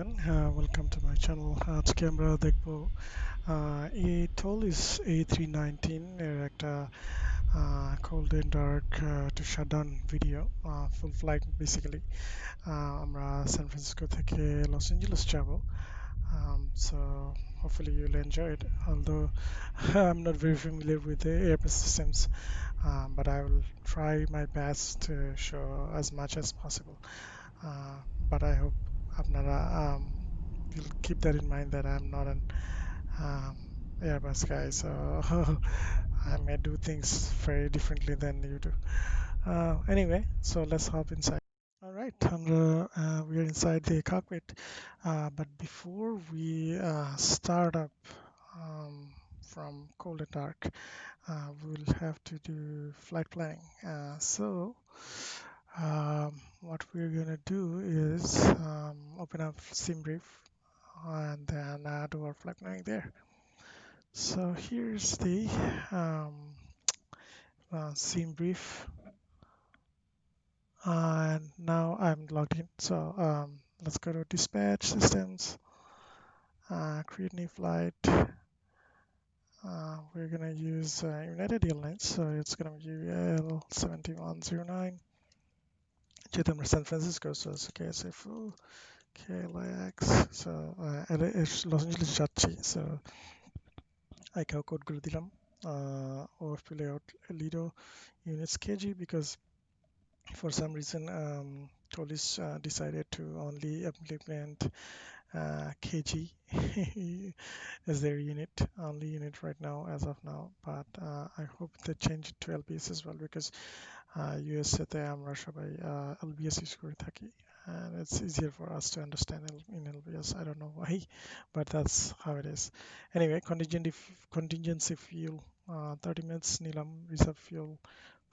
everyone, welcome to my channel. আজকে আমরা দেখব এই Toliss A-319 এর একটা cold and dark to shutdown video, full flight basically. আমরা সান ফ্রান্সিসকো থেকে লস অ্যাঞ্জেলেস যাব. So hopefully you'll enjoy it, although I'm not very familiar with the airplane systems, but I will try my best to show as much as possible. Uh, but I hope আপনারা you'll keep that in mind that I'm not an um, Airbus guy, so I may do things very differently than you do. Anyway, so let's hop inside. All right, we are inside the cockpit, but before we start up um, from cold and dark, we'll have to do flight planning. What we're gonna do is open up SimBrief and then do our flight planning there. So here's the SimBrief, and now I'm logged in. So let's go to dispatch systems, create new flight. We're gonna use United Airlines, so it's gonna be UL7109. যেহেতু আমরা San Francisco, so it's KSFO, KLAX, so Los Angeles যাচ্ছি, so ICAO কোডগুলো দিলাম, OFP layout Lido units kg, because for some reason Toliss decided to only implement kg as their only unit right now, as of now, but I hope they change it to LBS as well, because USA তে আমরা সবাই LBS use করে থাকি, and it's easier for us to understand in LBS. I don't know why, but that's how it is. Anyway, contingency fuel 30 minutes nilam, reserve fuel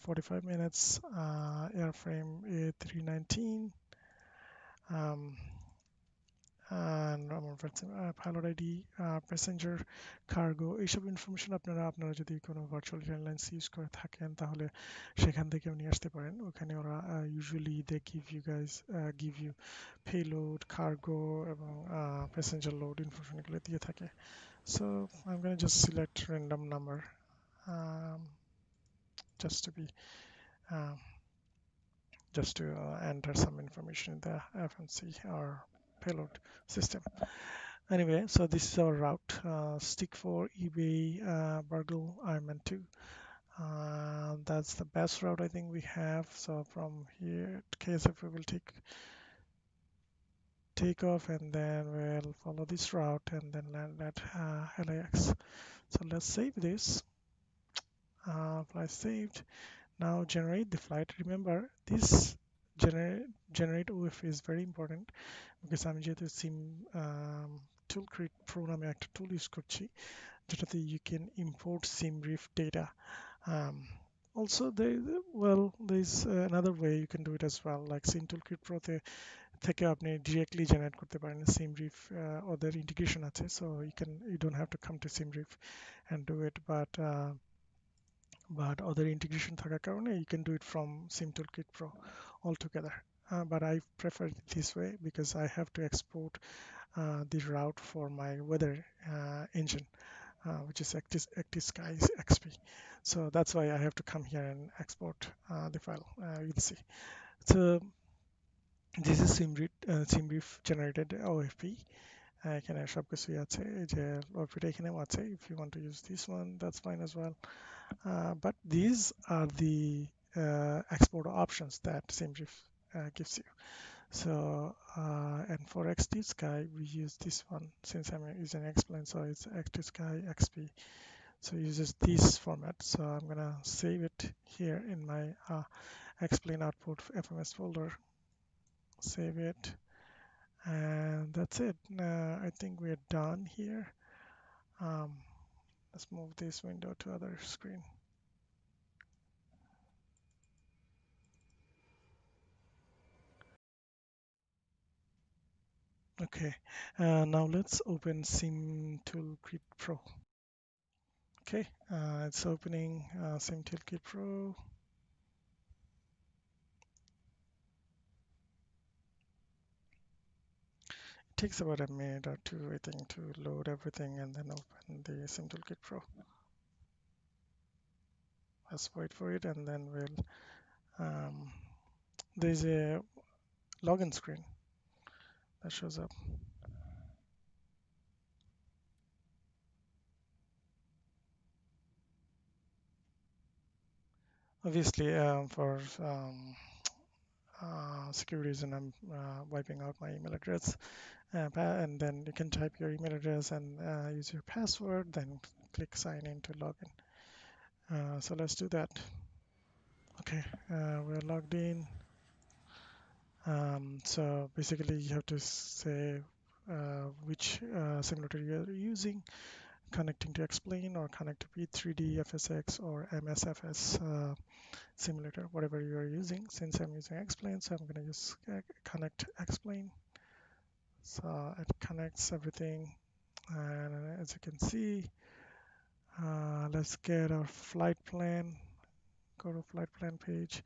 45 minutes, airframe A319, um, and আমার pilot ID, passenger, cargo, এইসব information আপনারা যদি কোনো virtual airlines use করে থাকেন তাহলে সেখান থেকেও নিয়ে আসতে পারেন। ওখানে ওরা usually they give you payload, cargo এবং passenger load information এগুলো দিয়ে থাকে. So I'm gonna just select random number, um, just to be just to enter some information in the FMC or payload system. Anyway, so this is our route. Stick for eBay, Burgle, Ironman 2. That's the best route I think we have. So from here, KSFO will take off, and then we'll follow this route and then land at LAX. So let's save this. Flight saved. Now generate the flight. Remember, this generate OF is very important, because আমি যেহেতু সিম toolkit pro নামে একটা টুল use করছি, যেটাতে you can import SimBrief data. Also there's another way you can do it as well, like sim toolkit pro থেকে আপনি directly generate করতে পারেন SimBrief, ওদের integration আছে, so you don't have to come to SimBrief and do it, but other integration থাকার কারণে you can do it from sim toolkit pro altogether. But I prefer it this way because I have to export the route for my weather engine, which is ActiveSky XP. So that's why I have to come here and export the file. You'll see. So this is SimBrief generated OFP. এখানে সব কিছুই আছে, যে OFP এখানেও আছে. If you want to use this one, that's fine as well. But these are the export options that SimBrief gives you. So and for ActiveSky we use this one, since I'm using Xplane, so it's ActiveSky XP, so it uses this format. So I'm gonna save it here in my Xplane output FMS folder, save it, and that's it. I think we're done here. Let's move this window to other screen. Okay, now let's open Sim Toolkit Pro. Okay, it's opening Sim Toolkit Pro. takes about a minute or two, I think, to load everything and then open the Sim Toolkit Pro. Let's wait for it, and then um, there's a login screen that shows up. Obviously, for security reason, I'm wiping out my email address, and then you can type your email address and use your password, then click sign in to log in. So let's do that. Okay, we're logged in. So basically, you have to say which simulator you're using, connecting to Explain or connect to P3D, FSX, or MSFS simulator, whatever you're using. Since I'm using Explain, so I'm going to use connect Explain. So it connects everything, and as you can see, let's get our flight plan. Go to flight plan page.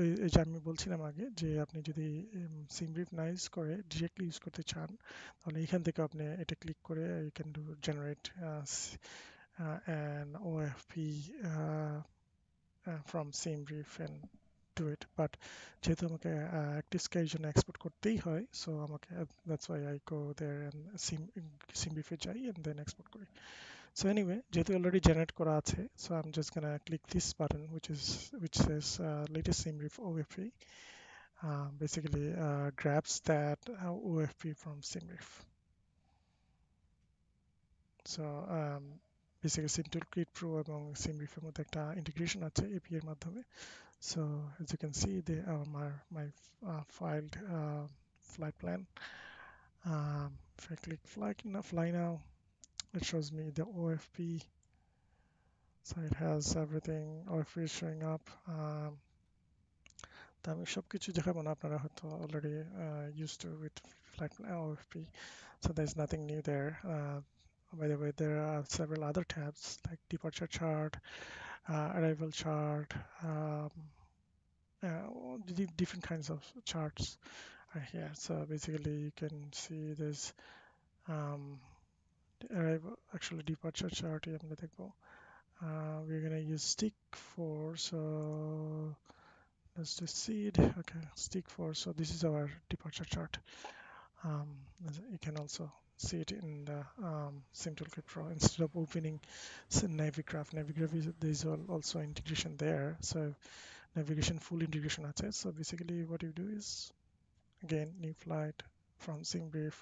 এই যে আমি বলছিলাম আগে যে আপনি যদি সিমরিফ না use করে ডিরেক্টলি ইউজ করতে চান তাহলে এখান থেকে আপনি এটা ক্লিক করে you can do generate an OFP from SimBrief and do it, but যেহেতু আমাকে অ্যাক্টিভ স্কাইয়ের জন্য এক্সপোর্ট করতেই হয়, সো আমাকে that's why I go there and সিমরিফে যাই and then export করি. So anyway, যেহেতু already generate করা আছে, so I'm just gonna click this button which says latest SIMRIF OFP. Basically grabs that OFP from SIMRIF. So basically SIM Toolkit Pro এবং SIMRIF এর মধ্যে একটা integration আছে API এর মাধ্যমে. So as you can see, they are my filed flight plan. If I click fly now, it shows me the OFP. So it has everything, OFP is showing up. তা আমি সবকিছু দেখাবো না, আপনারা হয়তো already used to with flight OFP, so there's nothing new there. By the way, there are several other tabs like departure chart, arrival chart, different kinds of charts are here. So basically you can see this arrival, actually departure chart আমরা দেখবো. We're gonna use stick 4, so let's just see it. Okay, stick 4, so this is our departure chart. um, you can also see it in the Sim Toolkit Pro instead of opening Navigraph. Navigraph is there's also integration there, so navigation full integration আছে. So basically what you do is, again, new flight from SimBrief,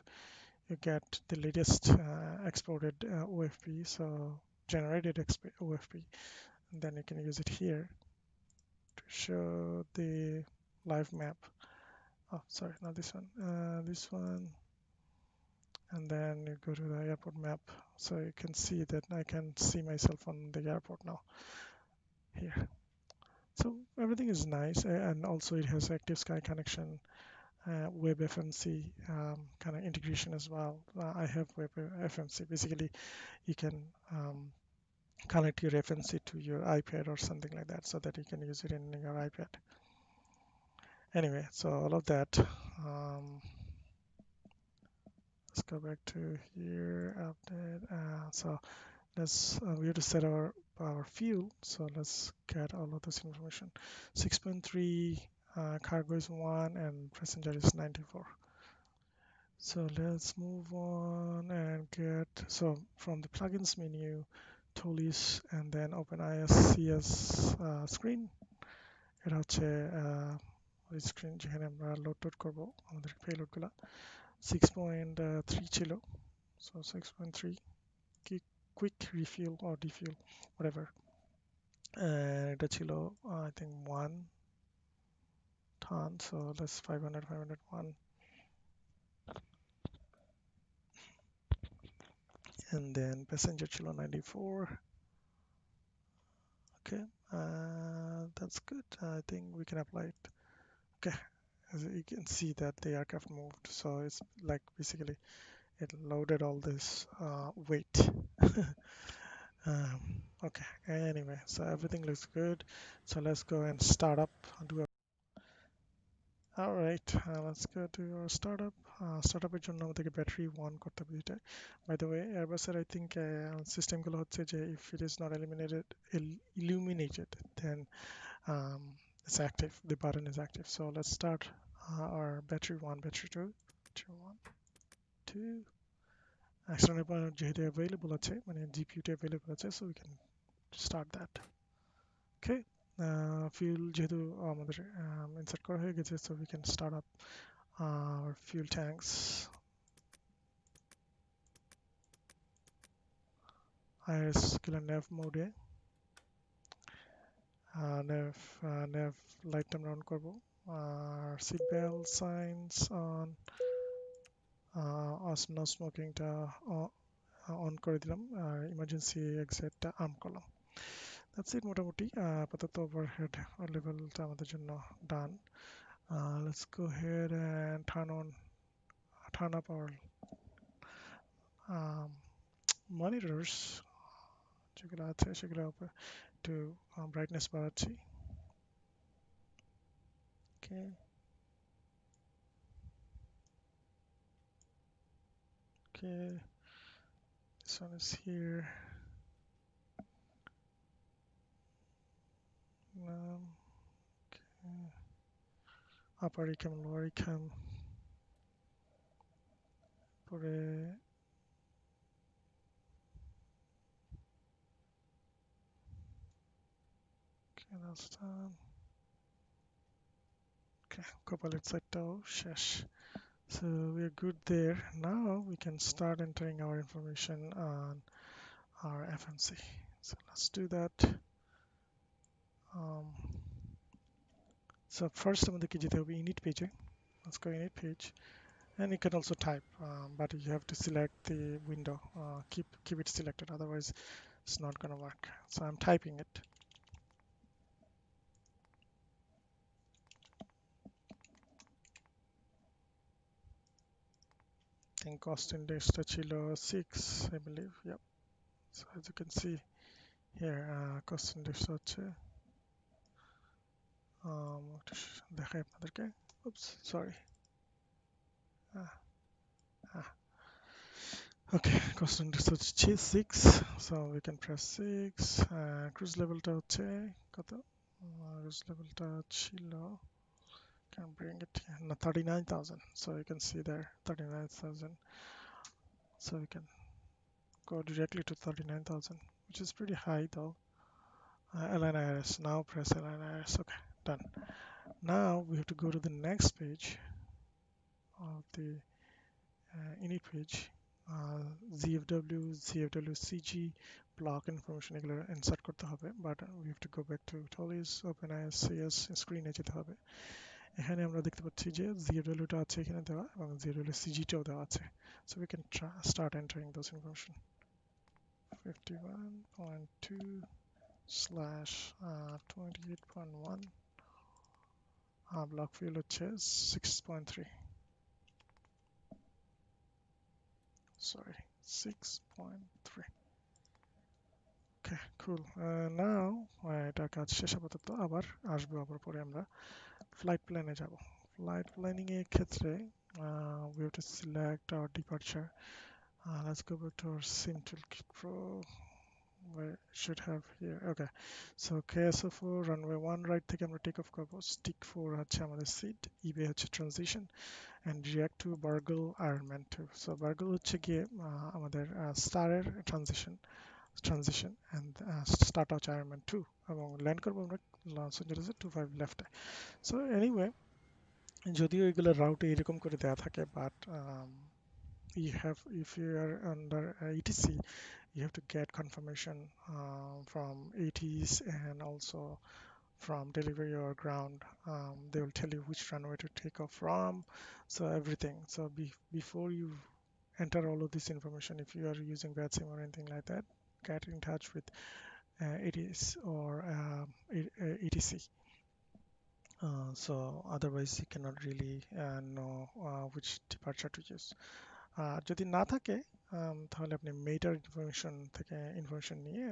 you get the latest exported OFP, so generated OFP, and then you can use it here to show the live map. Oh, sorry, not this one. This one, and then you go to the airport map, so you can see that I can see myself on the airport now here. So everything is nice, and also it has active sky connection, web FMC kind of integration as well. I have web FMC. Basically you can connect your FMC to your iPad or something like that, so that you can use it in your iPad. Anyway, so all of that, let's go back to here, update. So we have to set our fuel, so let's get all of this information. 6.3, cargo is 1 and passenger is 94. So let's move on and get, so from the plugins menu, Toliss, and then open ISCS screen. এটা হচ্ছে ওই screen যেখানে আমরা load করবো আমাদের পেলোডগুলো. 6.3 ছিল, so 6.3 quick refuel or defuel, whatever. এটা ছিল I think 1 ton, so let's 501, and then passenger ছিল 94. Okay, that's good. I think we can apply it. Okay, as you can see that the aircraft moved, so it's like basically it loaded all this weight. Okay, anyway, so everything looks good, so let's go and start up. All right, let's go to our startup. Startupের জন্য আমাদেরকে battery one করতে হবে দুইটা। By the way এয়ারবাসের I think সিস্টেমগুলো হচ্ছে যে if it is not illuminated then um, it's active, the button is active. So let's start our battery one, battery one, two. External power যেহেতু available আছে মানে GPU টা available আছে, so we can start that. Okay, fuel যেহেতু আমাদের insert করা হয়ে গেছে, so we can start up our fuel tanks. IRS killer nav mode nav light টা আমরা অন করব, আর seat belt signs on, no smoking টা অন করে দিলাম, আর ইমার্জেন্সি এক্সিটটা আর্ম করলাম। দ্যাটস ইট মোটামুটি। আপাতত ওভারহেড লেভেলটা আমাদের জন্য ডান। Let's go ahead and turn up our um, monitors যেগুলো আছে সেগুলো একটু ব্রাইটনেস বাড়াচ্ছি। Okay, okay, this one is here. Um, okay. Upper cam, lower cam, পরে okay, that's done. Okay, copilot সাইডটাও শেষ। So we're good there. Now we can start entering our information on our FMC. So let's do that. Um, so first আমাদেরকে যেতে হবে init page. Let's go init page, and you can also type, but you have to select the window. Keep it selected, otherwise it's not gonna work. So I'm typing it. I think cost index ছিল 6, I believe. Yep. So as you can see here, cost index হচ্ছে দেখাই আপনাদেরকে। Oops, sorry. Ah, ah. Okay, cost index হচ্ছে 6, so we can press 6. Cruise levelটা হচ্ছে কত? Cruise levelটা ছিল, can bring it here, no, 39,000. So you can see there 39,000. So we can go directly to 39,000, which is pretty high though. LNIRS, now press LNIRS. Okay, done. Now we have to go to the next page of the init page. ZFW, ZFWCG, block information এগুলো insert করতে হবে, but we have to go back to Toliss, OpenISCS স্ক্রিনে যেতে হবে। এখানে আমরা দেখতে পাচ্ছি যে ZFW টা আছে এখানে দেওয়া, এবং ZFWCG টাও দেওয়া আছে। So we can start entering those information. 51.2 slash 28.1, block fuel হচ্ছে 6.3, sorry, 6.3. Okay, cool. Now এটা কাজ শেষ আপাতত, আবার আসবো, আবার পরে আমরা ফ্লাইট প্ল্যানে যাব। ফ্লাইট প্ল্যানিং এর ক্ষেত্রে we have to select our departure. Let's go back to our sim toolkit pro. We should have here. Okay, so KSFO runway 1 right থেকে আমরা টেক অফ করব। stick 4 হচ্ছে আমাদের সিট, eBay হচ্ছে transition, and react to Bargle Ironman 2. So Bargle হচ্ছে গিয়ে আমাদের স্টারের ট্রানজিশন and start হচ্ছে Ironman 2, এবং ল্যান্ড করবো আমরা লস অ্যাঞ্জেলেসে 25 লেফটে। সো এনিওয়ে, যদিও এগুলো রাউটে এরকম করে দেওয়া থাকে, but if you are under ETC, you have to get confirmation from ATs, and also from delivery or ground. They will tell you which runway to take off from, so everything. So before you enter all of this information, if you are using VATSIM or anything like that, get in touch with ATs or ETC. So otherwise you cannot really know which departure to use. যদি না থাকে তাহলে আপনি মেটার information থেকে information নিয়ে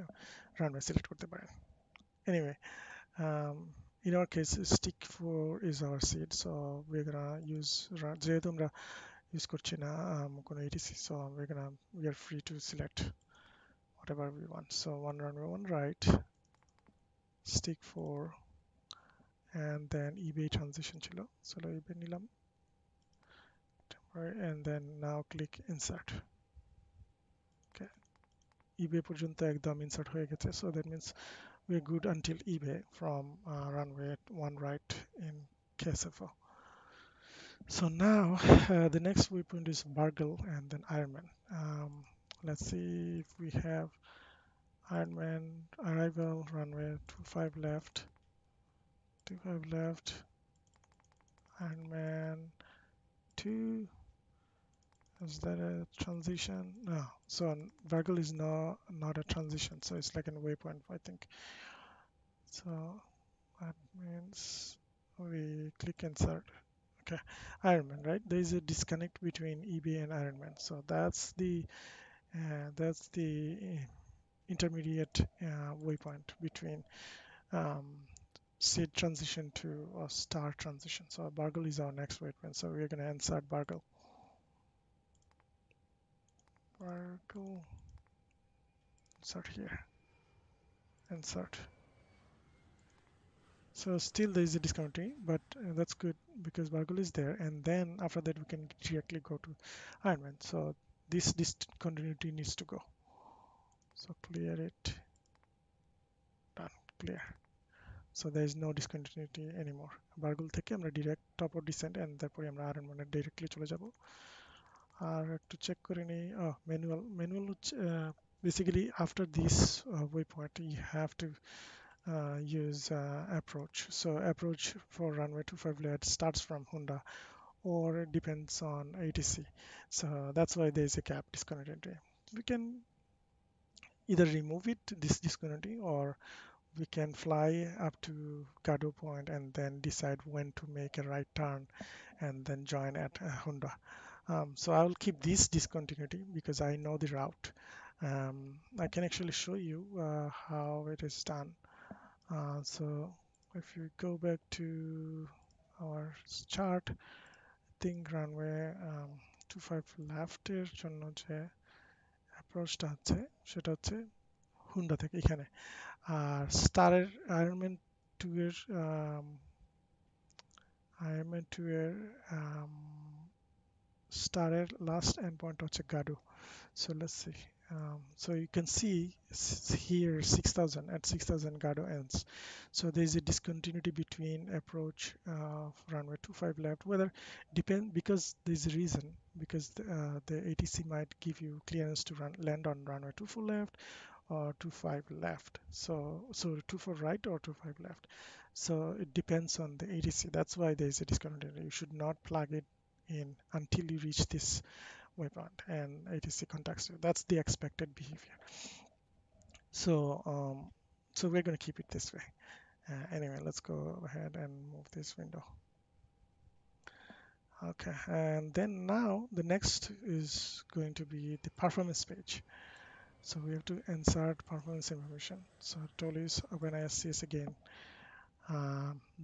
runway select করতে পারেন। Anyway, in our case stick 4 is our seed, so we're gonna use যেহেতু আমরা ইউজ করছি না কোনো etc, so we are free to select whatever we want. So one runway 1 right, stick 4, and then eBay transition ছিল, so eBay নিলাম, and then now click insert. Okay, eBay পর্যন্ত একদম insert হয়ে গেছে, so that means we're good until eBay from runway 1 right in KSFO. So now the next waypoint is Bargle and then Ironman. Let's see if we have Ironman arrival runway 25 left, 25 left, Ironman 2. Is that a transition? No. So Bargle is not a transition, so it's like a waypoint, I think. So that means we click insert. Okay, Ironman, right? There is a disconnect between eBay and Ironman, so that's the intermediate waypoint between um, seed transition to a star transition. So Bargle is our next waypoint, so we're going to insert Bargle. Bargle, insert here, insert. So still there is a discontinuity, but that's good because Bargle is there, and then after that we can directly go to Ironman. So this discontinuity needs to go. So clear it, done, clear. So there is no discontinuity anymore. Bargle থেকে আমরা direct top or descent, and তারপরে আমরা Ironman directly চলে যাব। আর একটু check করে নিই, manual হচ্ছে basically after this waypoint you have to use approach. So approach for runway 25 lead starts from Honda or it depends on ATC. So that's why there is a gap discontinuity. We can either remove it, this discontinuity, or we can fly up to Gado Point and then decide when to make a right turn and then join at Honda. So I will keep this discontinuity because I know the route. I can actually show you how it is done. So if you go back to our chart, I think runway 25 left এর জন্য যে অ্যাপ্রোচটা আছে সেটা হচ্ছে Honda থেকে এখানে, আর স্টারের Ironman 2 এর স্টারের লাস্ট এন্ড পয়েন্ট হচ্ছে গাডু। So let's see. So you can see here 6,000 at 6,000 Gado ends. So there is a discontinuity between approach runway 25 left. Whether depend because there is a reason because the ATC might give you clearance to land on runway 24 left or 25 left. So 24 right or 25 left. So it depends on the ATC. That's why there is a discontinuity. You should not plug it in until you reach this waypoint and ATC contacts you. That's the expected behavior. So so we're going to keep it this way. Anyway, let's go ahead and move this window. Okay, and then now the next is going to be the performance page. So we have to insert performance information. So Toliss when ISCS again.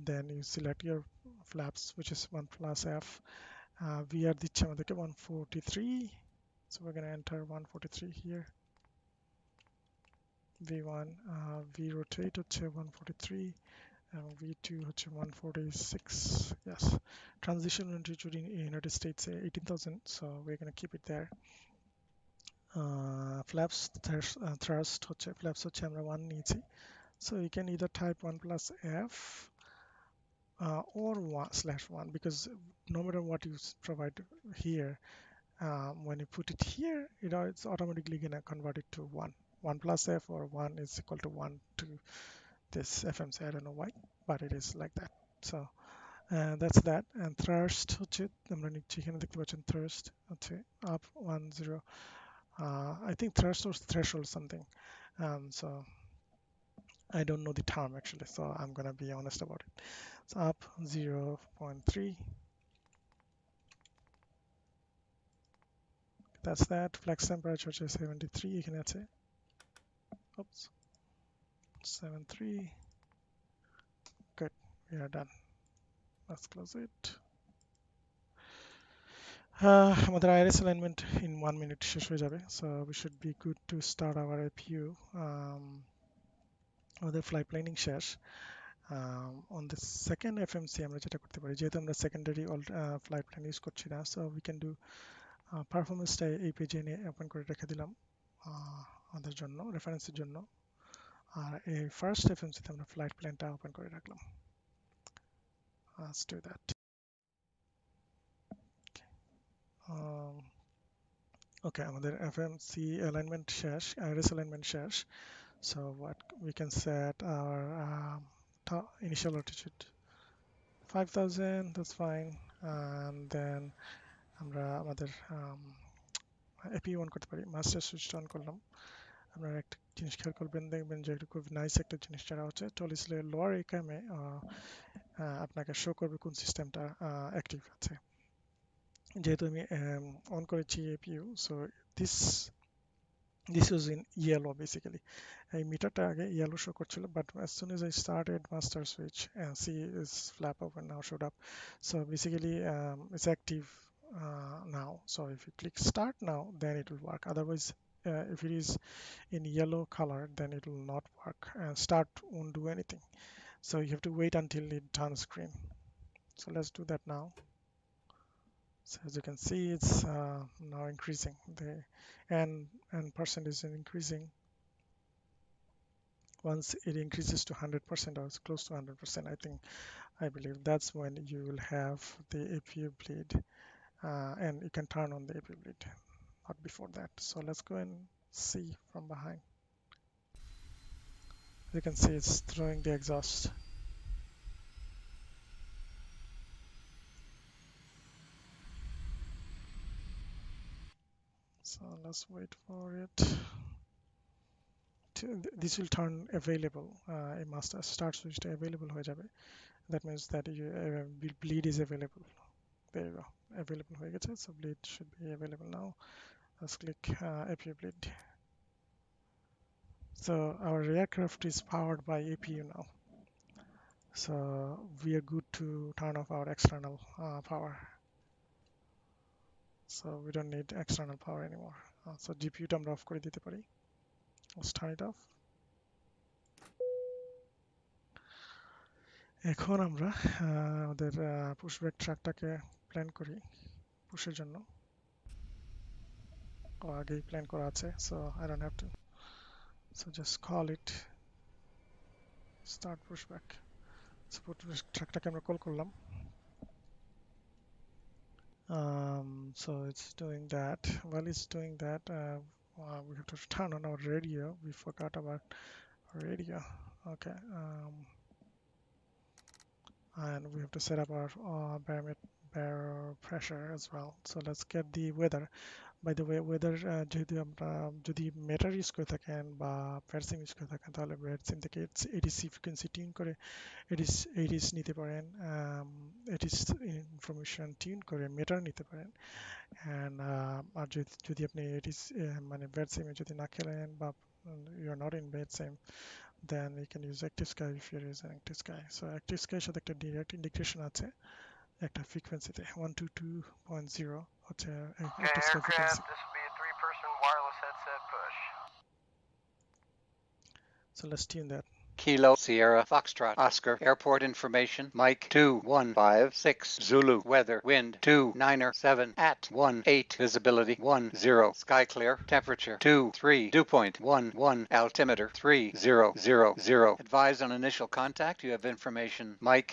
Then you select your flaps, which is 1 plus F. VR দিচ্ছে আমাদেরকে 143. So we're going to enter 143 here. V1, V rotate হচ্ছে 143, and V2 হচ্ছে 146. Yes, transition altitude in United States 18,000, so we're going to keep it there. Flaps thrust হচ্ছে flaps হচ্ছে আমরা 1 নিয়েছি, so you can either type 1 plus F or 1/1 because no matter what you provide here, when you put it here, it's automatically going to convert it to 1. 1 plus F or 1 is equal to 1 to this FMC. I don't know why, but it is like that. So that's that. And thrust হচ্ছে আমরা নিচ্ছি এখানে দেখতে পাচ্ছেন thrust হচ্ছে up 10. I think thrust or threshold something. So I don't know the term actually, so I'm gonna be honest about it. So up 0.3. That's that. Flex temperature হচ্ছে 73 এখানে আছে. Oops. 73. Good. we are done. Let's close it. আমাদের iris alignment in 1 minute শেষ হয়ে যাবে, so we should be good to start our APU. আমাদের flight planning শেষ. On the second FMC আমরা যেটা করতে পারি, যেহেতু আমরা secondary flight plan ইউজ করছি না, so we can do পারফরমেন্সটা এই পেজে এনে ওপেন করে রেখে দিলাম আমাদের জন্য, রেফারেন্সের জন্য। আর এই ফার্স্ট এফএমসিতে আমরা ফ্লাইট প্ল্যানটা ওপেন করে রাখলাম। Let's do that. Okay, আমাদের FMC alignment শেষ, iris alignment শেষ. So what we can set our initial altitude 5000, that's fine. And then আমরা আমাদের APU অন করতে পারি, মাস্টার সুইচটা অন করলাম। আপনারা একটা জিনিস খেয়াল করবেন, দেখবেন যে এটা খুব নাইস একটা জিনিস, যেটা হচ্ছে Toliss লোয়ার একামে আপনাকে শো করবে কোন সিস্টেমটা অ্যাক্টিভ আছে। যেহেতু আমি অন করেছি APU, so this was in yellow basically. এই মিটারটা আগে yellow শো করছিল, but as soon as I started master switch, see is flap open now showed up. So basically it's active now. So if you click start now, then it will work. Otherwise, if it is in yellow color, then it will not work, and start won't do anything. So you have to wait until it turns green. So let's do that now. So as you can see, it's now increasing. The and percent is increasing. Once it increases to 100% or it's close to 100%, I believe that's when you will have the APU bleed, and you can turn on the APU bleed, not before that. So let's go and see from behind. You can see it's throwing the exhaust. So let's wait for it. This will turn available. A master start switch available হয়ে যাবে. That means that bleed is available. There you go. Available হয়ে গেছে. So bleed should be available now. Let's click APU bleed. So our aircraft is powered by APU now. So we are good to turn off our external power. So we don't need external power anymore. So GPU টা আমরা of করে দিতে পারি. Let's turn it off. এখন আমরা আমাদের pushback ট্রাকটাকে plan করি পুশের জন্য। আগেই প্ল্যান করা আছে, so I don't have to. So just call it start pushback. So pushback ট্রাকটাকে আমরা কল করলাম। So it's doing that. While it's doing that, we have to turn on our radio. We forgot about radio. Okay. And we have to set up our barometer pressure as well. So let's get the weather. By the way, weather যেহেতু আমরা যদি মেটার use করে থাকেন বা ভ্যারসিম use করে থাকেন, তাহলে ভ্যারসিম থেকে এডিসি ফ্রিকোয়েন্সি টিউন করে এডিস নিতে পারেন, এডিস ইনফরমেশন টিউন করে মেটার নিতে পারেন। অ্যান্ড আর যদি আপনি এডিস মানে ভ্যারসিমে যদি না খেলেন বা ইউ আর নট ইন ভ্যারসিম, then you can use active sky if you're using active sky. So active sky এর সাথে একটা ডিরেক্ট ইন্ডিকেশন আছে একটা ফ্রিকোয়েন্সিতে 122.0 হচ্ছে active sky frequency. This will be a 3-person wireless headset push. So let's tune that. Kilo Sierra Foxtrot Oscar Airport information Mike 2156 Zulu weather wind 297 at 18 visibility 10 sky clear temperature 23 dew point 11 altimeter 3000 advise on initial contact you have information Mike.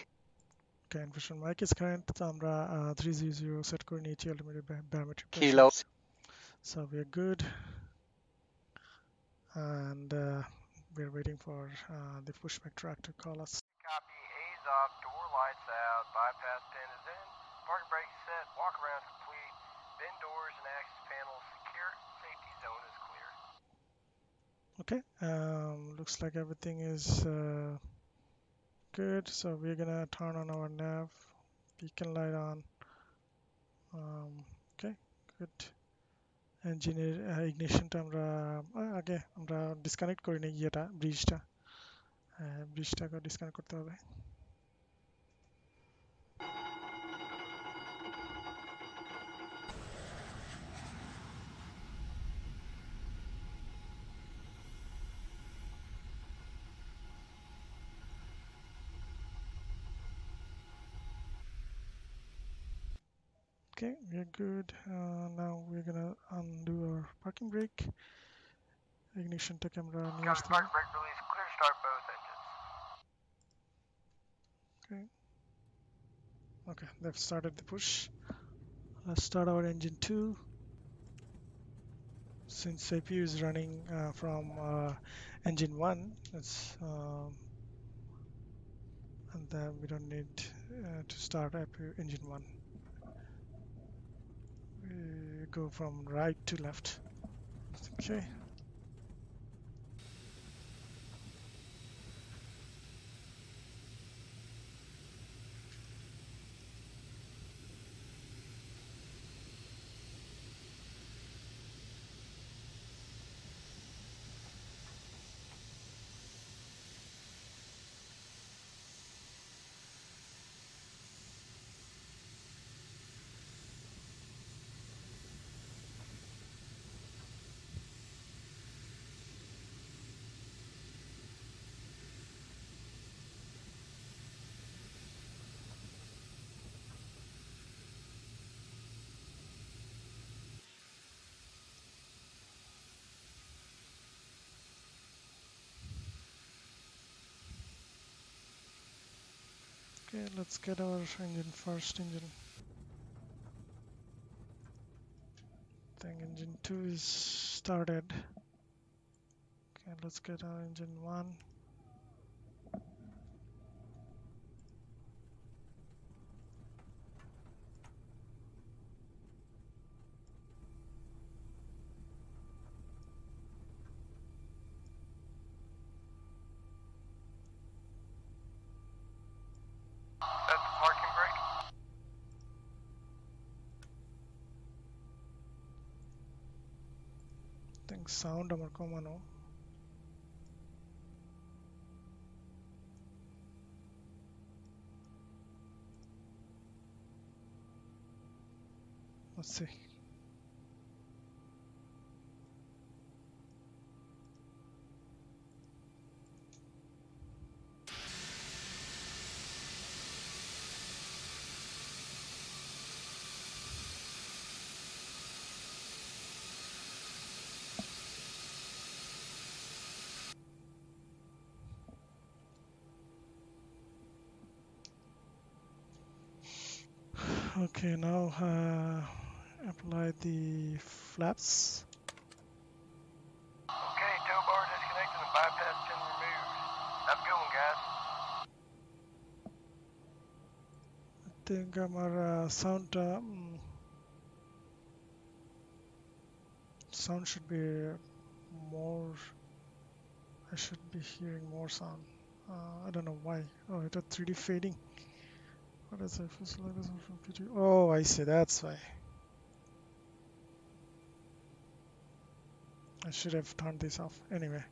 Okay, information Mike is current. So আমরা 300 set করে নিয়েছি altimeter barometric pressure. Kilo. So we're good, and we're waiting for the pushback track to call us. Copy. A's off, door lights out, bypass pin is in, parking brake set, walk around complete, bin doors and access panels secure, safety zone is clear. Okay, looks like everything is good. So we're gonna turn on our nav, beacon light on. Okay, good. Engineer ignitionটা আমরা আগে আমরা disconnect করে নিই, ইয়েটা ব্রিজটাকে disconnect করতে হবে। Okay, we're good. Now we're gonna undo our parking brake. Ignition to camera near Copy, steer. parking brake release. Clear to start both engines. Okay. Okay, they've started the push. Let's start our engine 2. Since APU is running from engine 1, and then we don't need to start APU engine 1. We go from right to left. Okay. Okay, let's get our first engine. I think engine 2 is started. Okay, let's get our engine 1. That's the parking brake. I think sound আমার কমানো. Let's see. Okay, now apply the flaps. Okay, tow bar disconnected and bypass pin removed. Have a good one, guys. I think আমার sound should be more. I should be hearing more sound. I don't know why. Oh, it's a 3D fading. What is it? Oh, I see. That's why. I should have turned this off. Anyway.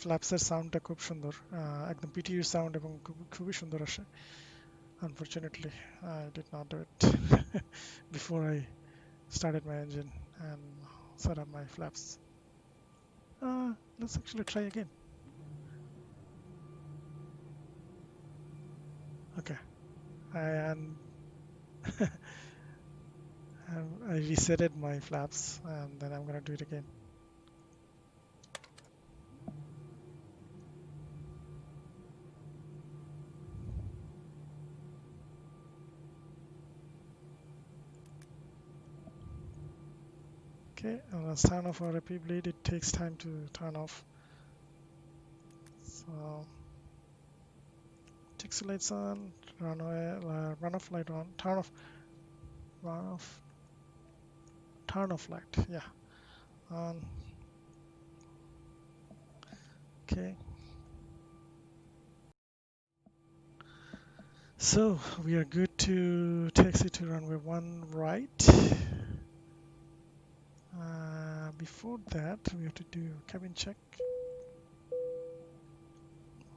ফ্ল্যাপসের সাউন্ডটা খুব সুন্দর একদম পিটির sound এবং খুবই সুন্দর আসে unfortunately I did not do it before I started my engine and set up my flaps. Let's actually try again. Okay, I resetted my flaps and then I'm gonna do it again. Okay, let's turn off our AP bleed. It takes time to turn off. So, taxi lights on, run off light on, turn off light, yeah, on. Okay. So, we are good to taxi to runway 1 right. Before that, we have to do cabin check.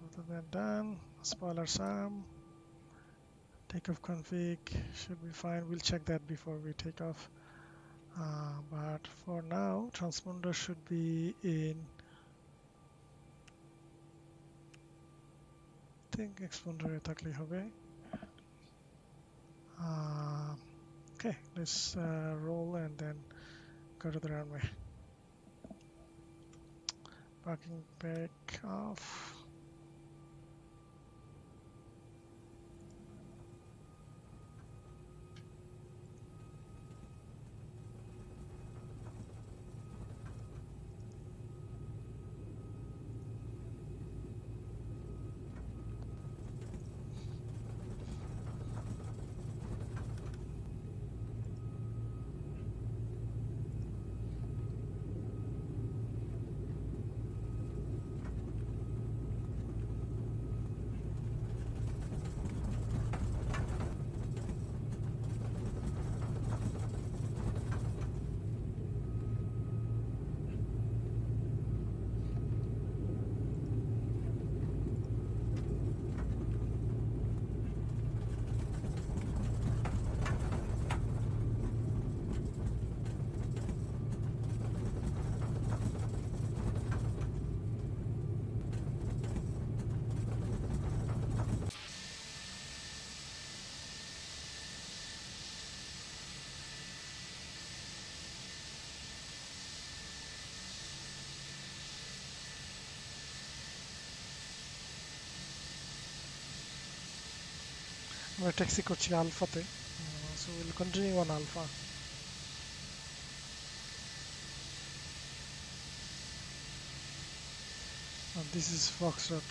Other than done, spoilers arm, takeoff config should be fine. We'll check that before we take off. But for now, transponder should be in. I think expander থাকলেই হবে. Uh, okay, let's roll and then go to the runway. Parking brake off. We're taxi করছি আলফাতে, so we'll continue on alpha. And this is Foxtrot.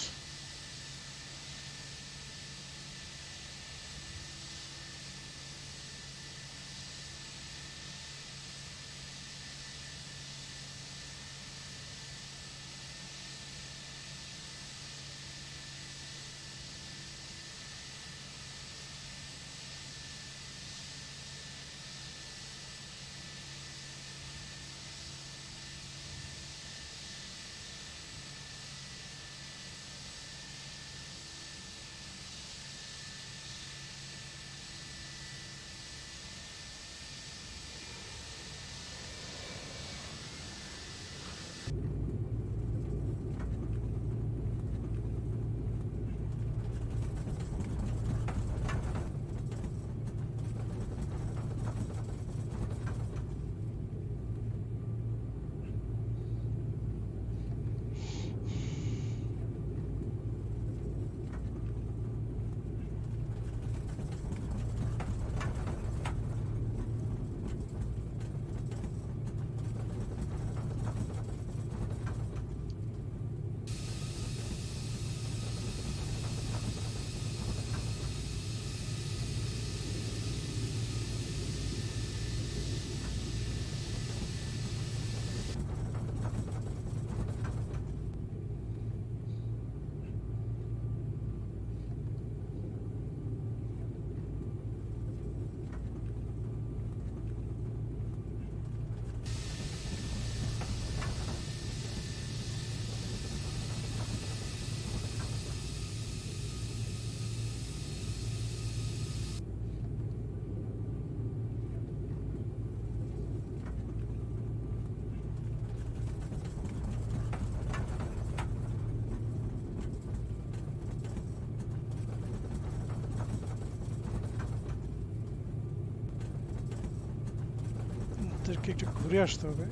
ওদেরকে একটু ঘুরে আসতে হবে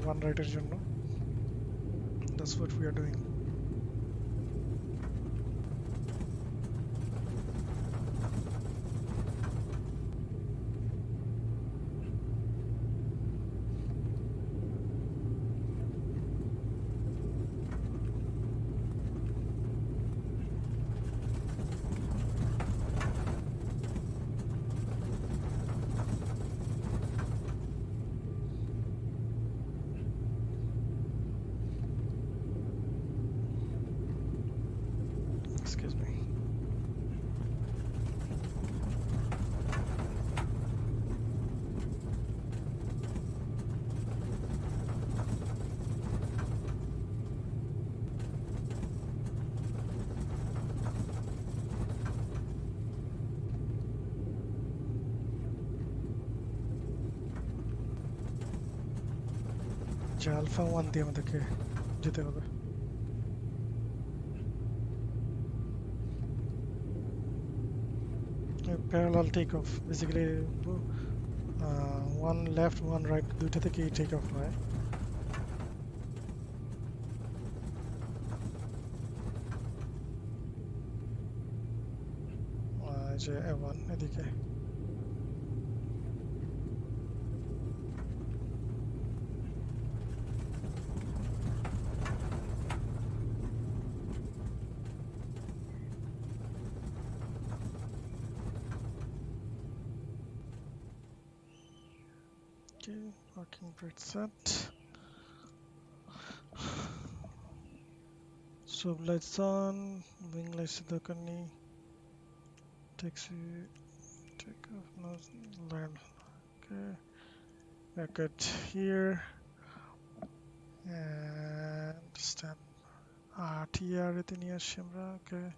one রাইডের জন্য। That's what we are doing. Excuse me. যে alpha 1 দিয়ে আমাদেরকে যেতে হবে। parallel takeoff basically one left one right দুইটা থেকেই take off হয় এই যে A1 এদিকে okay parking brake set strobe lights on wing lights দরকার নেই taxi take off no land okay back at here and stand TR এতে নিয়ে আসছি আমরা okay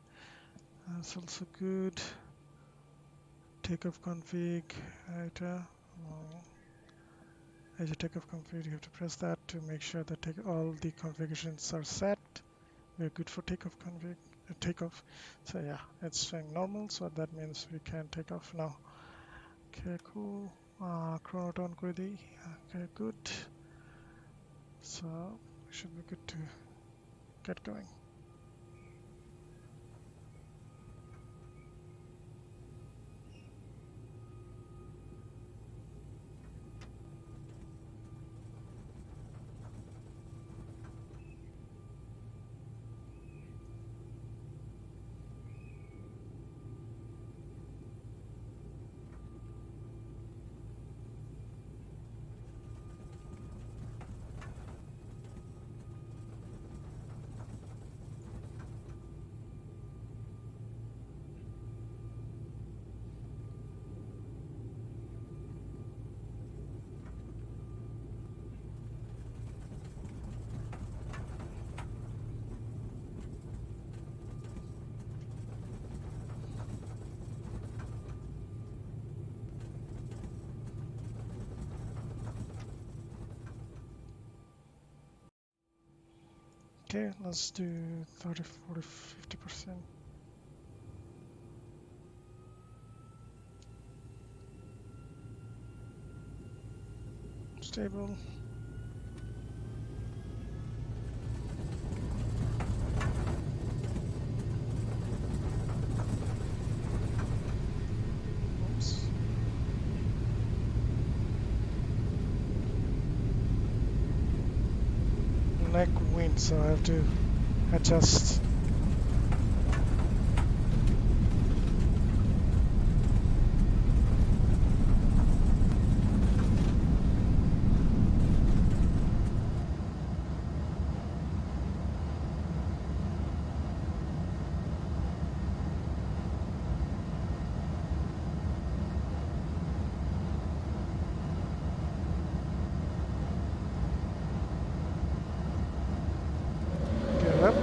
that's also good takeoff config এটা as you take off config you have to press that to make sure that all the configurations are set we're good for takeoff config takeoff so yeah it's showing normal so that means we can take off now okay cool chrono on করে দিই okay good so we should be good to get going okay let's do 30 40 50% stable oops neck wind so I have to adjust get up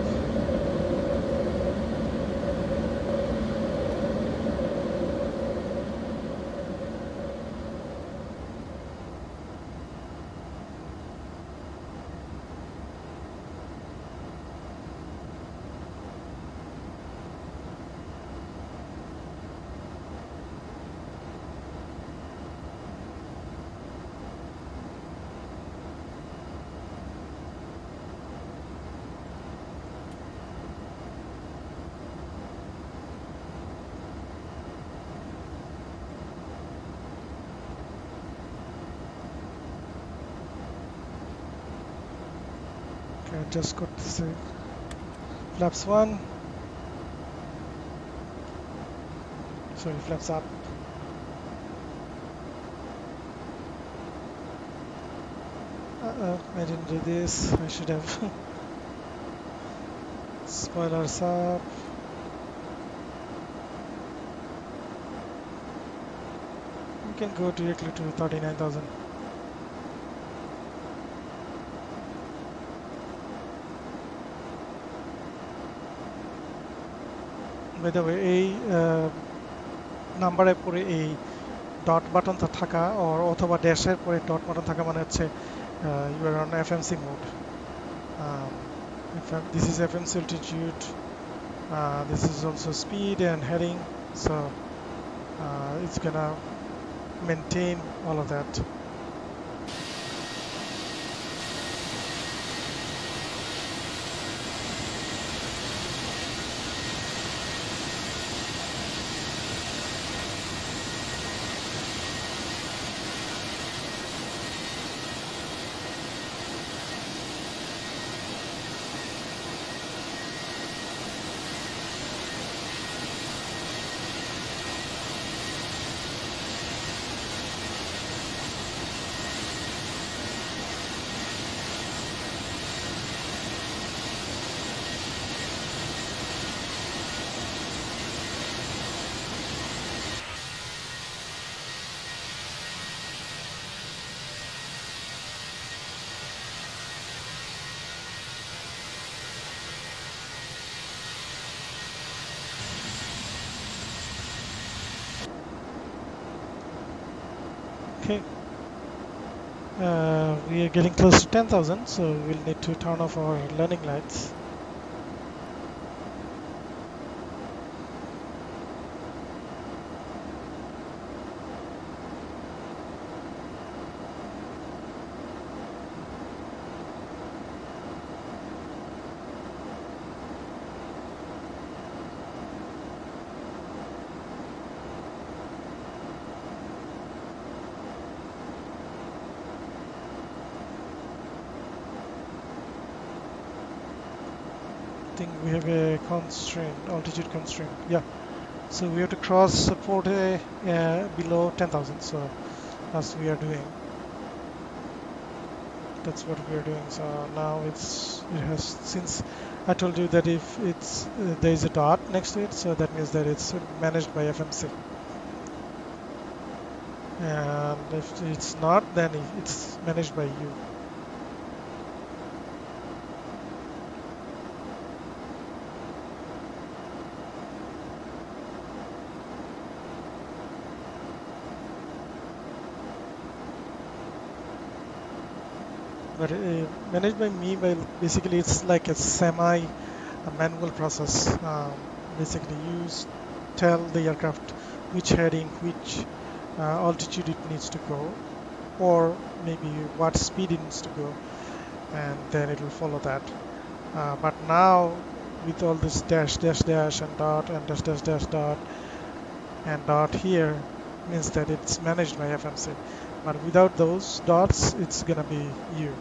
okay I just got to say flaps 1 sorry flaps up I didn't do this I should have spoilers up we can go directly to 39,000 by the way এই নাম্বারের পরে এই dot বাটনটা থাকা অথবা ড্যাশের পরে dot button থাকা মানে হচ্ছে you are on FMC mode this is FMC altitude this is also speed and heading so it's gonna maintain all of that. Okay, we are getting close to 10,000, so we'll need to turn off our learning lights. I think we have a constraint, altitude constraint. Yeah, so we have to cross port A below 10,000. So that's we are doing. That's what we are doing. So now it has, since I told you that if it's there is a dot next to it, so that means that it's managed by FMC. And if it's not, then it's managed by you. But managed by me, by basically it's like a manual process. Basically, you tell the aircraft which heading, which altitude it needs to go, or maybe what speed it needs to go, and then it will follow that. But now with all this dash, dash, dash, and dot, and dash, dash, dash, dot, and dot here, means that it's managed by FMC. But without those dots, it's gonna be you.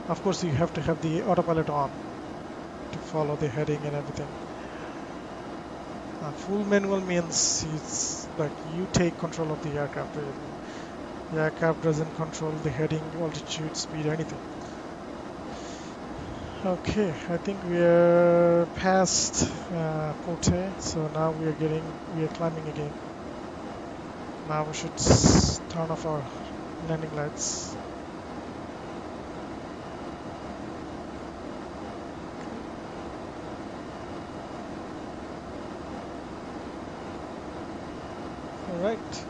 Of course, you have to have the autopilot on to follow the heading and everything. Full manual means it's like you take control of the aircraft. The aircraft doesn't control the heading, altitude, speed, anything. Okay, I think we are past Porte, so now we are climbing again. Now we should turn off our landing lights. All right.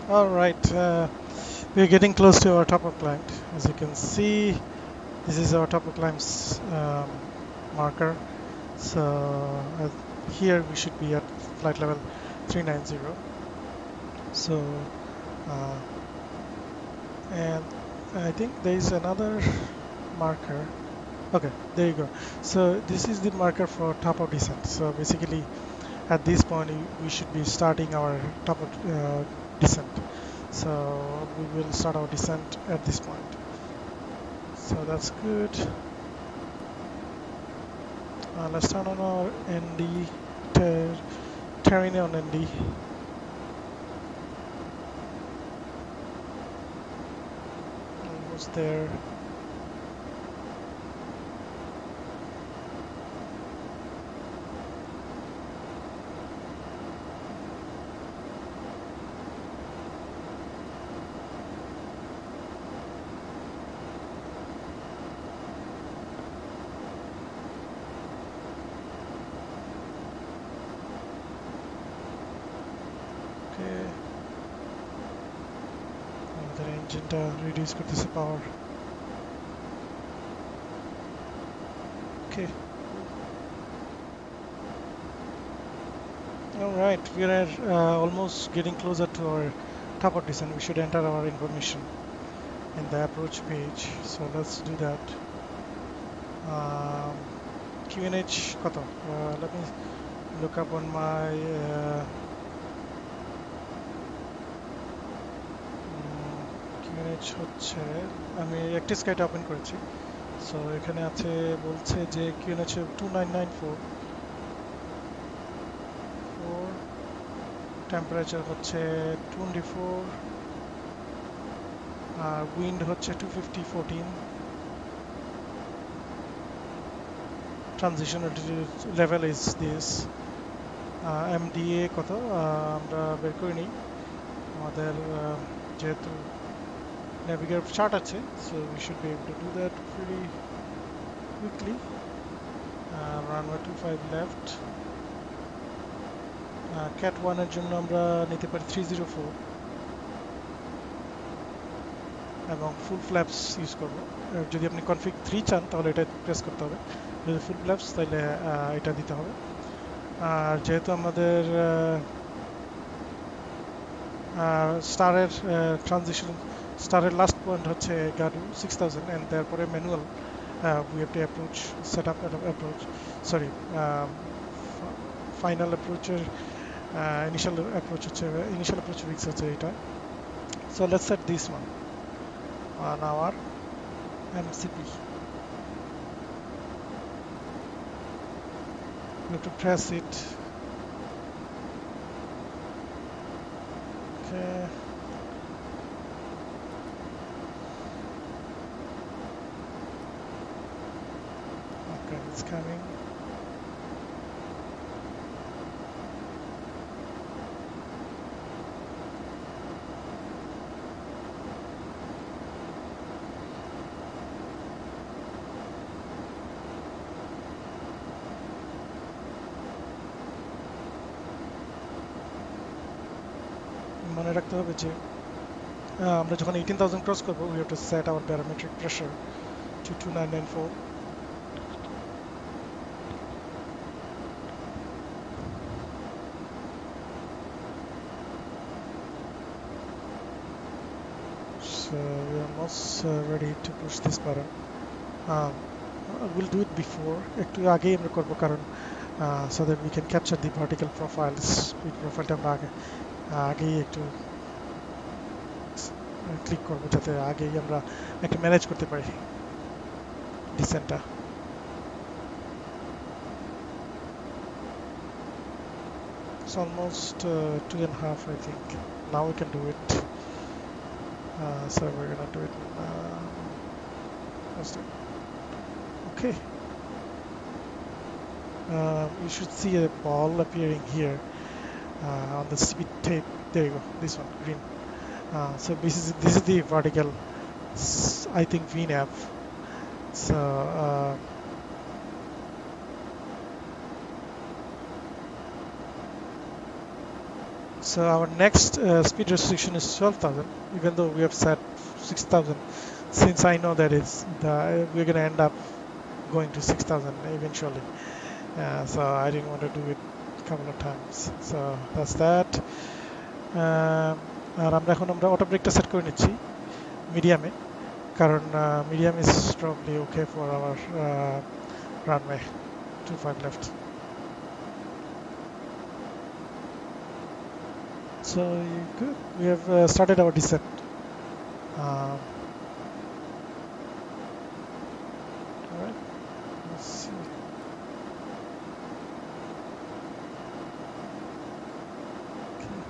All right, we're getting close to our top of climb. As you can see, this is our top of climbs marker. So here we should be at flight level 390. So, uh, and I think there is another marker. Okay, there you go. So this is the marker for top of descent. So basically, at this point, we should be starting our top of descent. So we will start our descent at this point. So that's good. Let's turn on our ND, terrain on ND. Almost there. Okay. আমাদের ইঞ্জিনটা reduce করতেছে পাওয়ার। Okay. All right, we are almost getting closer to our top of descent. We should enter our information in the approach page. So let's do that. Um, QNH কত? Let me look up on my QNH হচ্ছে, আমি একটি স্কাইটা open করেছি। So এখানে আছে, বলছে যে QNH 2994, temperature হচ্ছে 24, আর উইন্ড হচ্ছে 250-14, transition level is this. MDA কত আমরা বের করে নিই, আমাদের যেহেতু নেভিগেট চার্ট আছে, so we should be able to do that pretty quickly. Runway 25 left. Cat 1 এর জন্য আমরা নিতে পারি 304 এবং ফুল ফ্ল্যাপস ইউজ করব। যদি আপনি কনফিগ 3 চান তাহলে এটা প্রেস করতে হবে, যদি ফুল ফ্ল্যাপস তাহলে এটা দিতে হবে। আর যেহেতু আমাদের স্টারের ট্রানজিশন, স্টারের লাস্ট পয়েন্ট হচ্ছে গাডু 6000, and তারপরে manual, we have to approach, set up an approach, sorry, final অ্যাপ্রোচের ইনিশিয়াল অ্যাপ্রোচ উইক্স হচ্ছে এটা। So let's set this one on our MCP. We have to press it. Okay. Okay, it's coming. মনে রাখতে হবে যে আমরা যখন 18,000 ক্রস করব, we have to set our barometric pressure to 2994. So we are almost ready to push this button. We'll do it before, একটু আগেই আমরা করব, কারণ so that we can capture the vertical profiles. Speed প্রোফাইলটা আমরা আগেই একটু ক্লিক করবো, যাতে আগেই আমরা একটা ম্যানেজ করতে পারি ডিসেন্টটা। It's almost 2.5, I think. Now we can do it. So we're gonna do it. Let's do it. Okay. You should see a ball appearing here on the speed tape. There you go. This one, green. So this is the vertical, I think, VNAV. So So our next speed restriction is 12,000, even though we have set 6,000. Since I know that we're going to end up going to 6,000 eventually, so I didn't want to do it a couple of times. So that's that. আর আমরা auto ব্রেকটা set করে নিচ্ছি মিডিয়ামে, কারণ medium is probably okay for our runway 25 left. So good. We have started our descent. All right. Let's see. Okay.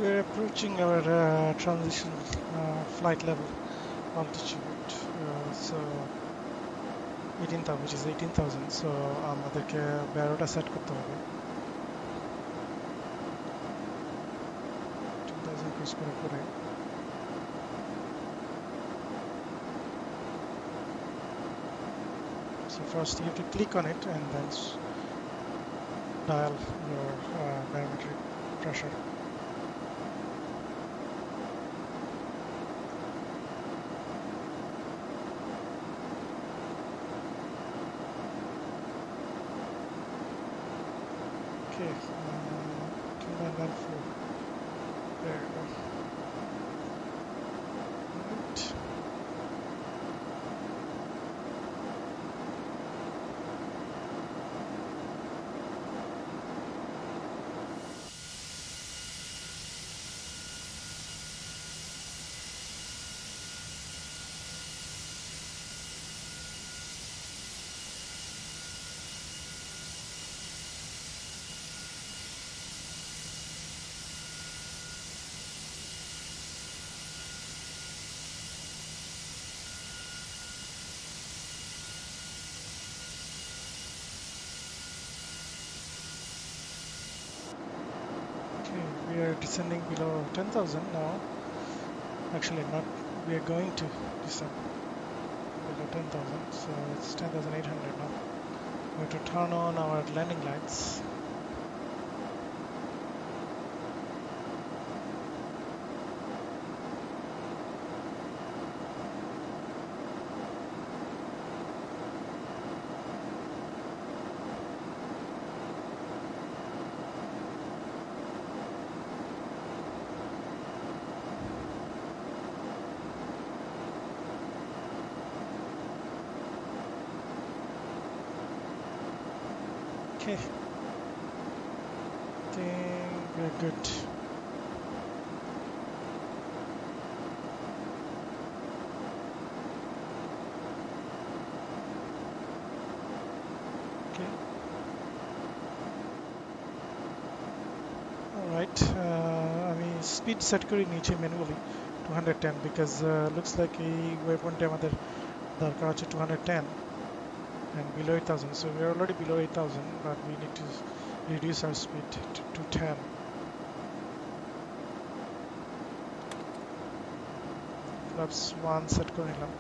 We're approaching our transition flight level altitude. So 18,000, which is 18,000. So আমাদেরকে ব্যারোটা set করতে হবে 2,000 cross করে পরে। So first you have to click on it and then dial your barometric pressure. Okay, 2994. There you go. Right. Okay, we are descending below 10,000 now. Actually, not. We are going to descend below 10,000, so it's 10,800 now. We have to turn on our landing lights. Okay, I think we're good. Okay. Alright, আমি speed set করে নিয়েছি manually 210 because looks like এই ওয়েপনটা আমাদের দরকার আছে 210 and below 8,000, so we're already below 8,000, but we need to reduce our speed to 10. Flaps 1 set করে নিলাম।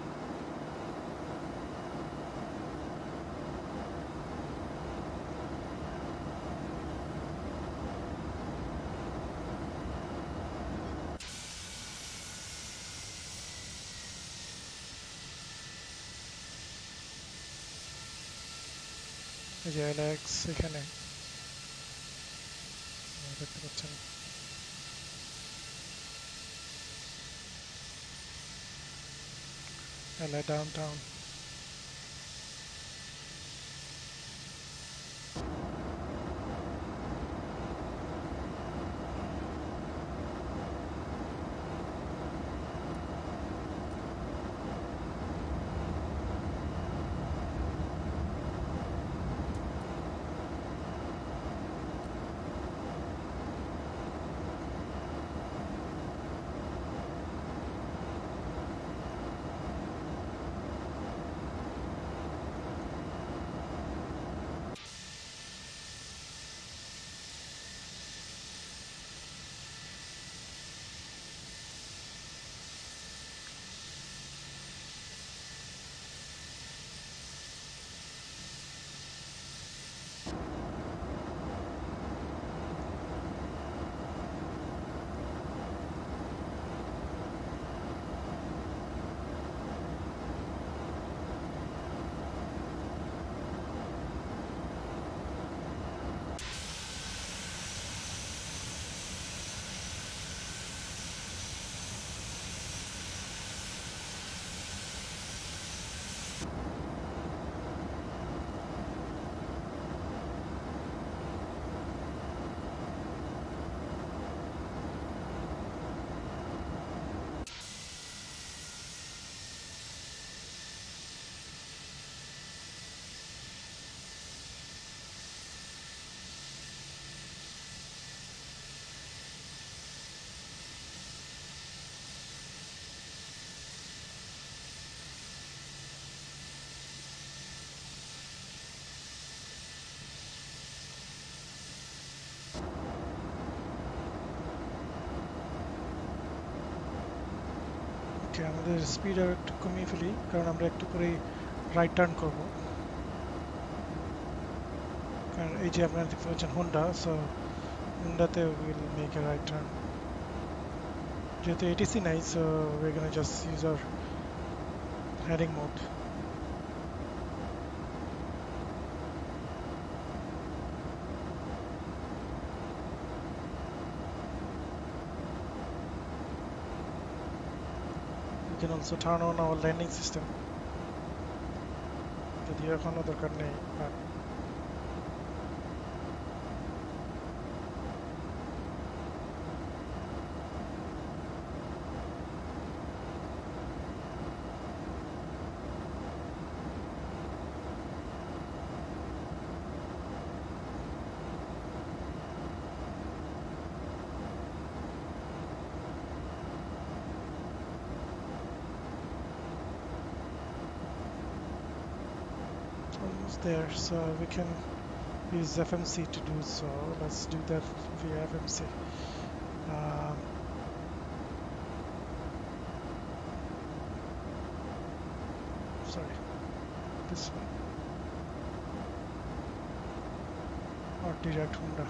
এই যে KLAX এখানে দেখতে পাচ্ছেন। LA downtown. ওকে, আমাদের স্পিড আর একটু কমিয়ে ফেলি, কারণ আমরা একটু পরেই রাইট টার্ন করব। কারণ এই যে আপনারা দেখতে পাচ্ছেন হোন্ডা, সো হোন্ডাতে will make a right turn. যেহেতু ATC নাই, so we're gonna just use our heading mode. We can also turn on our landing system. যদিও এখনো দরকার নেই, but almost there, so we can use FMC to do so. Let's do that via FMC. Um, sorry, this one. Or direct Honda.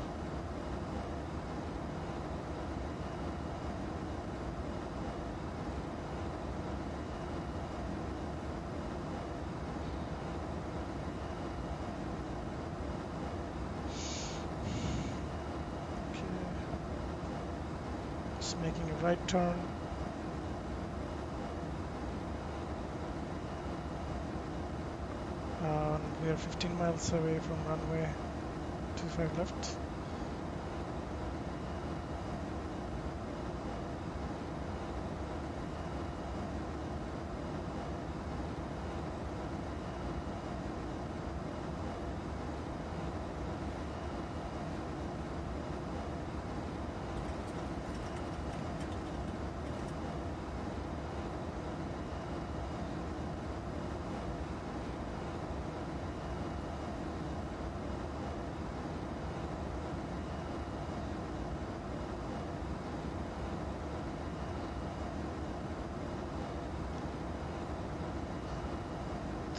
Making a right turn. We are 15 miles away from runway 25 left.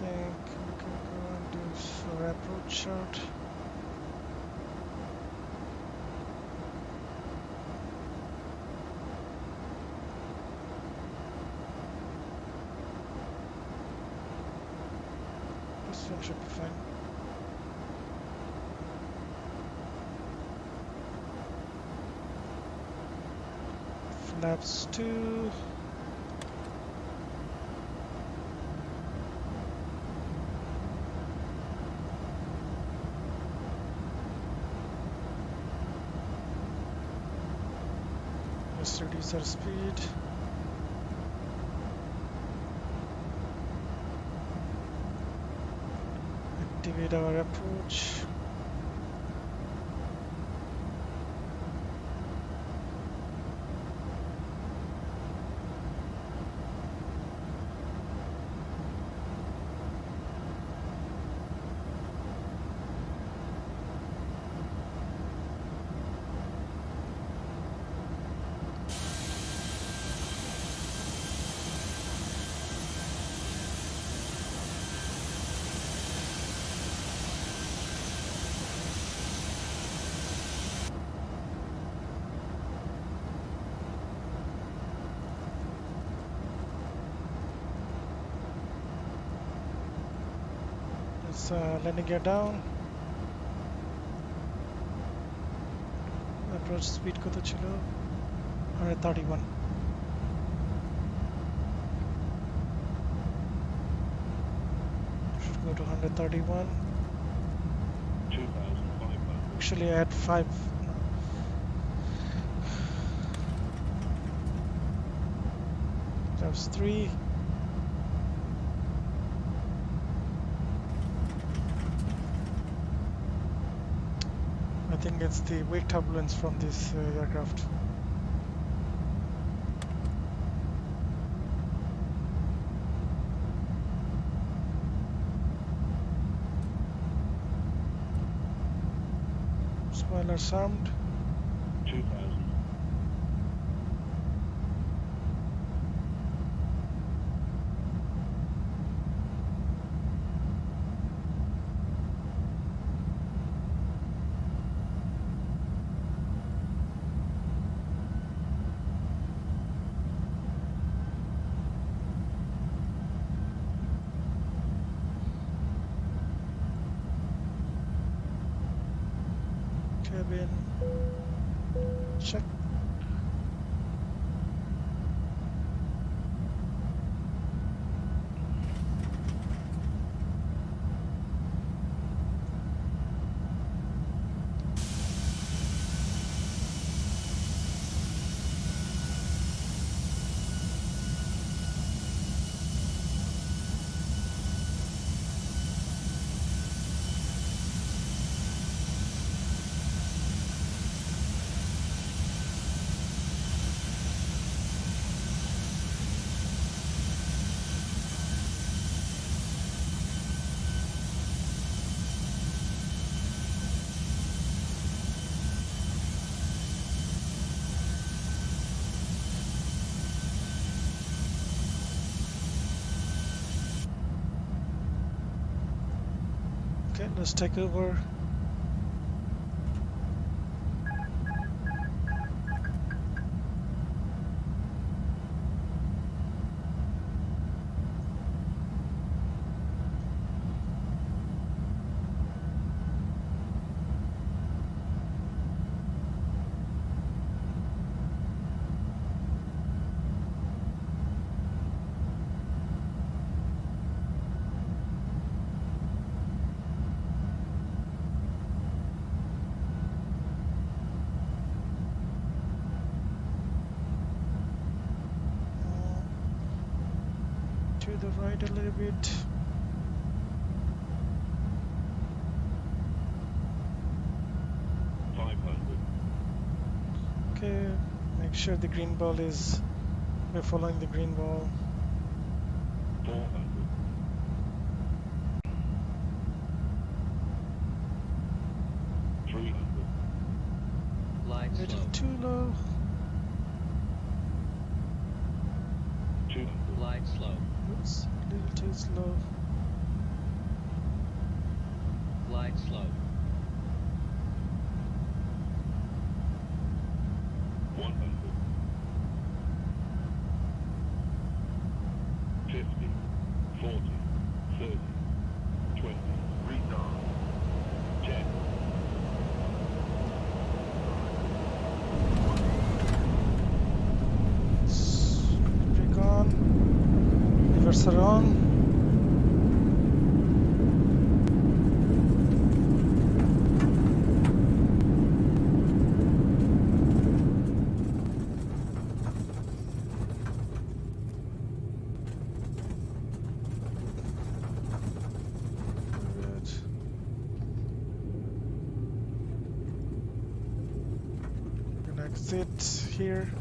Think we can go and do our approach shot. This one should be fine. Flaps 2. Let's reduce our speed. Activate our approach. Let's landing gear down. Approach speed কত ছিল? 131. Should go to 131. 2,500. Actually, I had 5. No. That was 3. I think it's the wake turbulence from this aircraft. Spoilers armed. 2,000. Cabin. Check. Okay, let's take over. To the right a little bit. Okay, make sure the green ball is, we're following the green ball. 400. 300. Glide Little slow. too low. 200. Glide slow. Oops, a little too slow. Glide slow. 100. 50. 40. 30. 20. Retard. 10. lights are on. Good. We're gonna exit here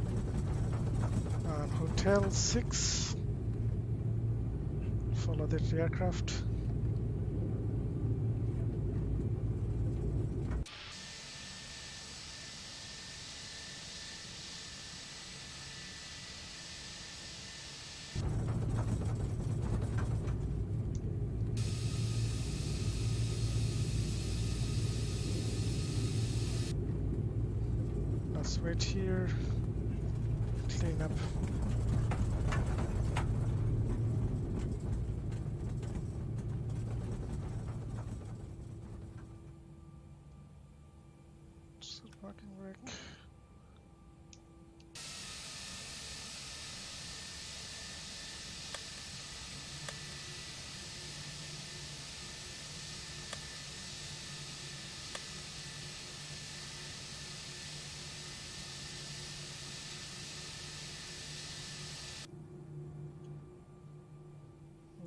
on Hotel 6. Follow the aircraft. Let's wait here. Clean up. Set parking brake.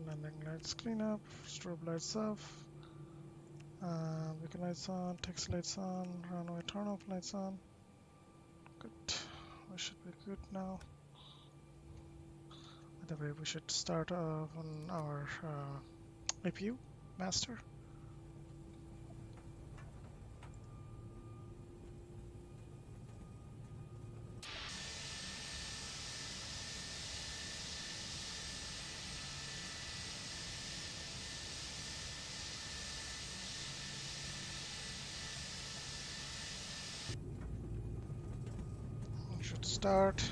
Landing lights clean up. Strobe lights off. Beacon lights on. Taxi lights on. Runway turn off lights on. Good. We should be good now. By the way, we should start on our APU master. We should start.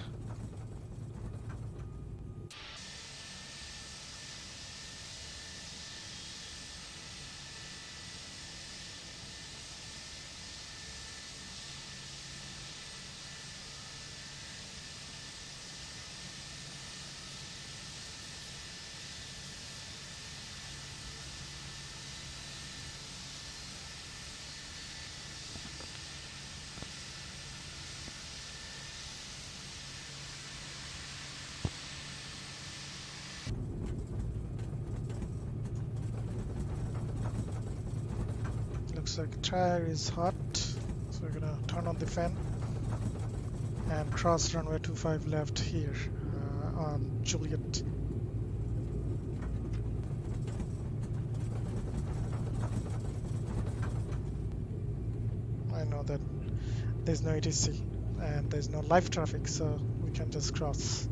Looks like tire is hot, so we're gonna turn on the fan and cross runway 25 left here on Juliet. I know that there's no ETC and there's no live traffic, so we can just cross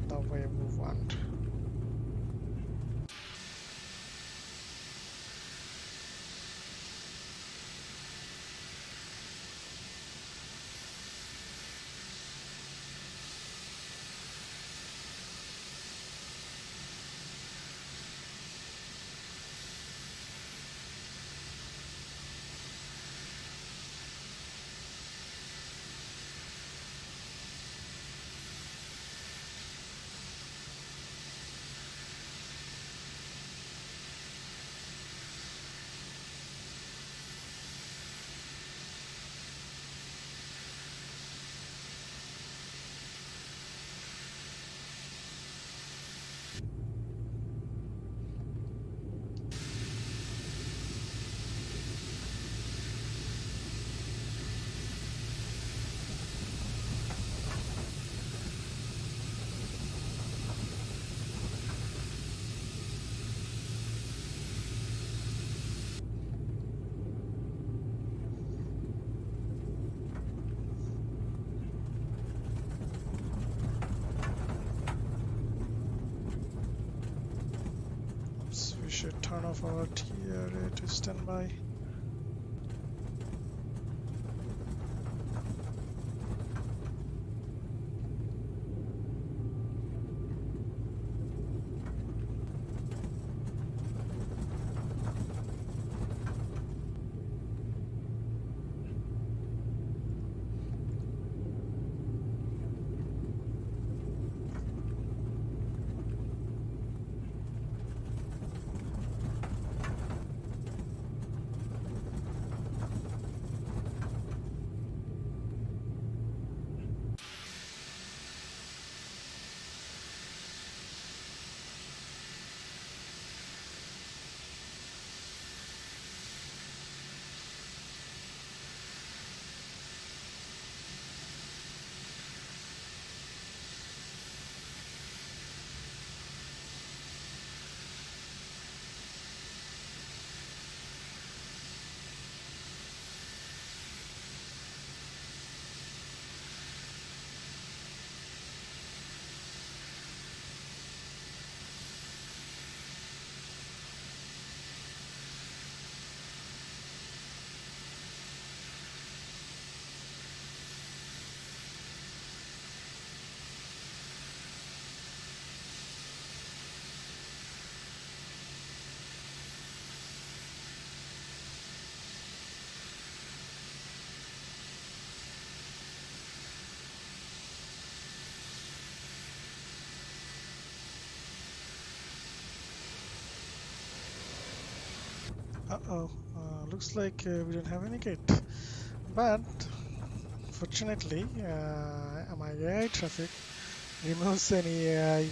the way we want. So we should turn off our TRA to standby. Oh, looks like we don't have any gate. But fortunately, my AI traffic removes any AI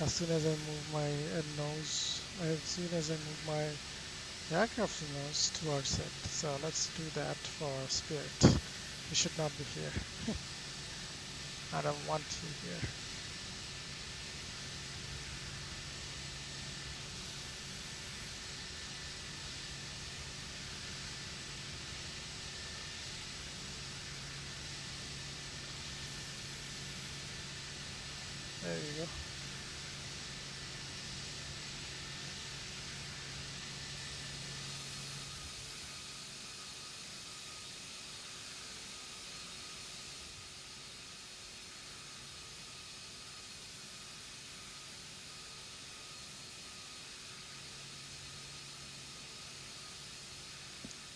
as soon as I move my nose, as soon as I move my aircraft nose towards it. So let's do that for Spirit. You should not be here. I don't want you here. There you go.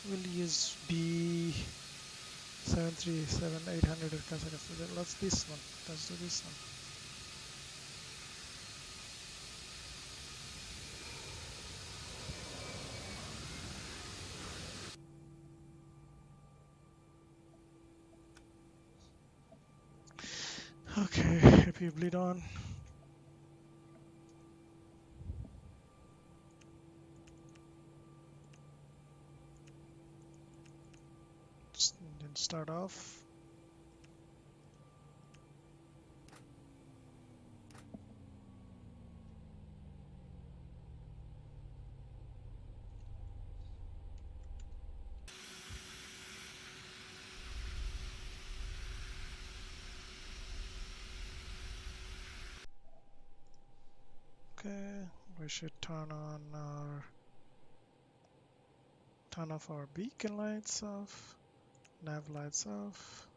We'll use B737-800 at KSFO. Let's this one. Let's do this one. Okay, happy bleed on. Then start off. Okay, we should turn off our beacon lights off, nav lights off,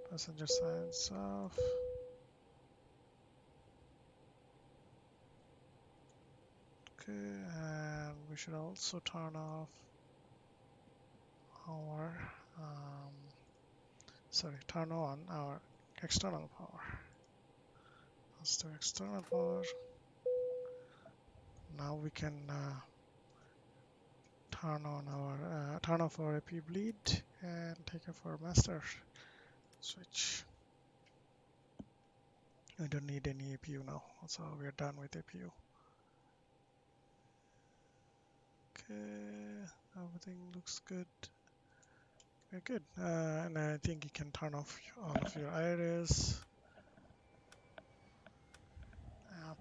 passenger signs off. Okay, and we should also turn off our, turn on our external power. Let's do external power. Now we can turn off our AP bleed and take off our master switch. We don't need any APU now, so we are done with APU. Okay, everything looks good. We're good. And I think you can turn off all of your iris,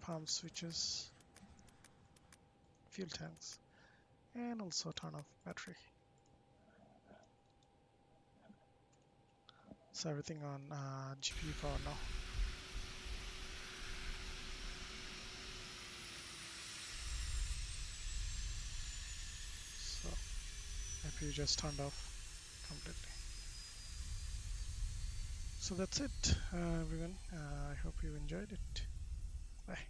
pump switches, fuel tanks, and also turn off battery. So everything on GPU power now. So APU just turned off completely. So that's it, everyone. I hope you enjoyed it. Bye.